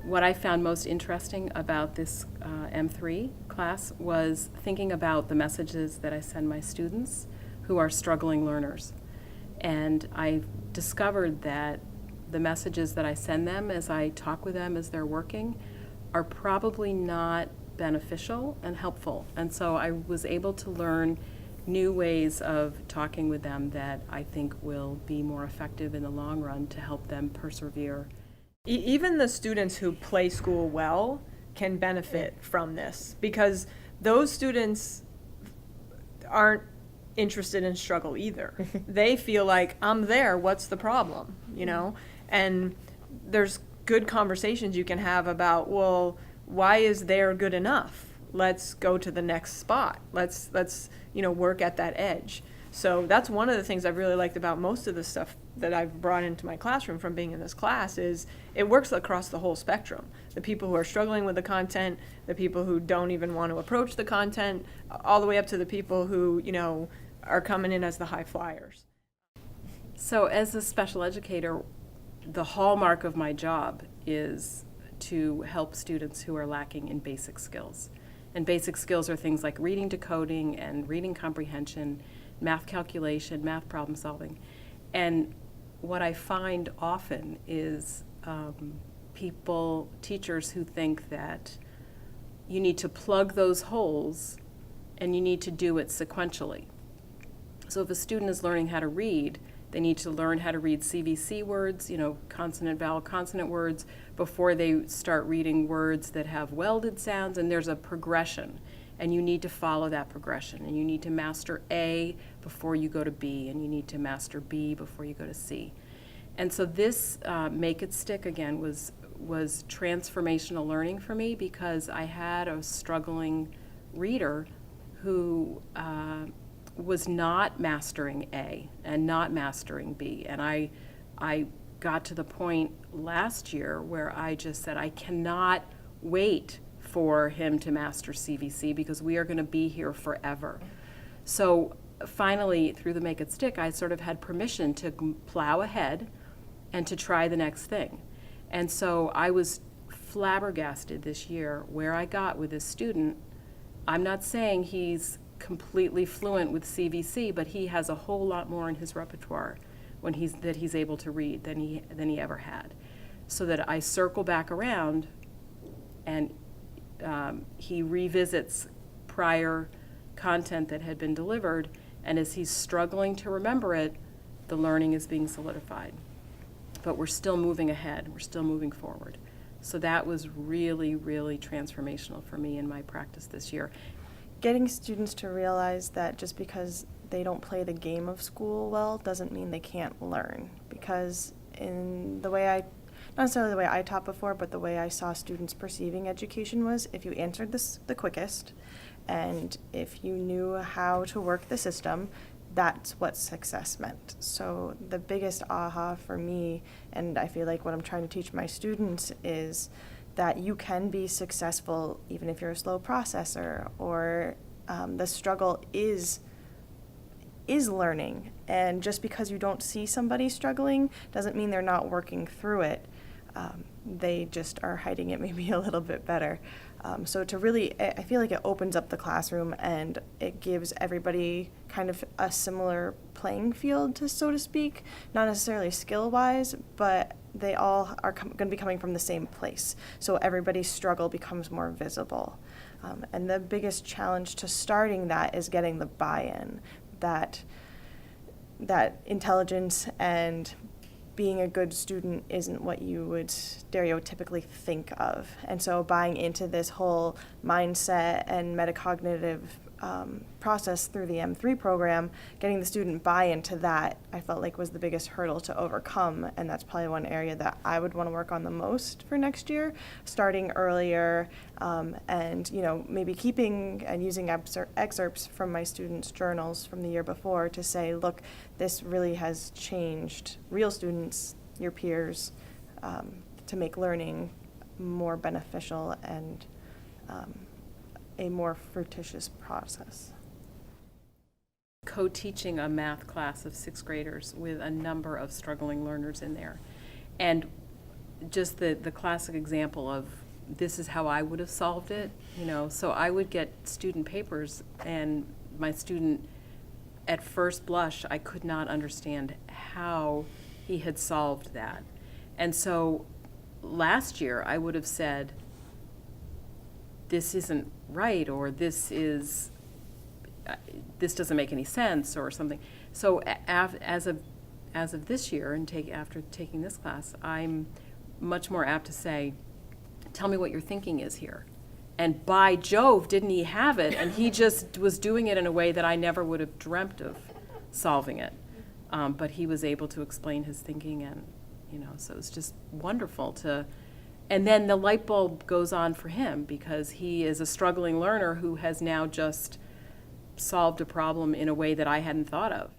What I found most interesting about this M3 class was thinking about the messages that I send my students who are struggling learners. And I discovered that the messages that I send them as I talk with them as they're working are probably not beneficial and helpful. And so I was able to learn new ways of talking with them that I think will be more effective in the long run to help them persevere. Even the students who play school well can benefit from this, because those students aren't interested in struggle either. They feel like, I'm there, what's the problem, you know? And there's good conversations you can have about, well, why is there good enough? Let's go to the next spot. Let's work at that edge. So that's one of the things I've really liked about most of the stuff that I've brought into my classroom from being in this class is it works across the whole spectrum. The people who are struggling with the content, the people who don't even want to approach the content, all the way up to the people who, are coming in as the high flyers. So as a special educator, the hallmark of my job is to help students who are lacking in basic skills. And basic skills are things like reading decoding and reading comprehension, math calculation, math problem solving. And what I find often is teachers who think that you need to plug those holes and you need to do it sequentially. So if a student is learning how to read, they need to learn how to read CVC words, consonant, vowel, consonant words, before they start reading words that have welded sounds, and there's a progression. And you need to follow that progression, and you need to master A before you go to B, and you need to master B before you go to C. And so this Make It Stick again was transformational learning for me, because I had a struggling reader who was not mastering A and not mastering B. And I got to the point last year where I just said, I cannot wait for him to master CVC because we are going to be here forever. So finally, through the Make It Stick, I sort of had permission to plow ahead and to try the next thing. And so I was flabbergasted this year where I got with this student. I'm not saying he's completely fluent with CVC, but he has a whole lot more in his repertoire that he's able to read than he ever had. So that I circle back around and he revisits prior content that had been delivered, and as he's struggling to remember it, the learning is being solidified. But we're still moving ahead, we're still moving forward. So that was really, really transformational for me in my practice this year. Getting students to realize that just because they don't play the game of school well doesn't mean they can't learn. Because in the way not necessarily the way I taught before, but the way I saw students perceiving education was if you answered this the quickest and if you knew how to work the system, that's what success meant. So the biggest aha for me, and I feel like what I'm trying to teach my students, is that you can be successful even if you're a slow processor, or the struggle is learning. And just because you don't see somebody struggling doesn't mean they're not working through it. They just are hiding it maybe a little bit better. So to really, I feel like it opens up the classroom and it gives everybody kind of a similar playing field, so to speak, not necessarily skill-wise, but they all are going to be coming from the same place. So everybody's struggle becomes more visible. And the biggest challenge to starting that is getting the buy-in, that intelligence and being a good student isn't what you would stereotypically think of. And so buying into this whole mindset and metacognitive process through the M3 program, getting the student buy into that, I felt like was the biggest hurdle to overcome. And that's probably one area that I would want to work on the most for next year, starting earlier, and maybe keeping and using excerpts from my students' journals from the year before to say, look, this really has changed real students, your peers, to make learning more beneficial and a more fructious process. co-teaching a math class of 6th graders with a number of struggling learners in there. And just the classic example of this is how I would have solved it, you know. So I would get student papers, and my student, at first blush, I could not understand how he had solved that. And so last year I would have said, this isn't right, or this doesn't make any sense, or something. So as of this year, and after taking this class, I'm much more apt to say, tell me what your thinking is here. And by Jove, didn't he have it? And he just was doing it in a way that I never would have dreamt of solving it. But he was able to explain his thinking, and, you know, so it's just wonderful to, and then the light bulb goes on for him, because he is a struggling learner who has now just solved a problem in a way that I hadn't thought of.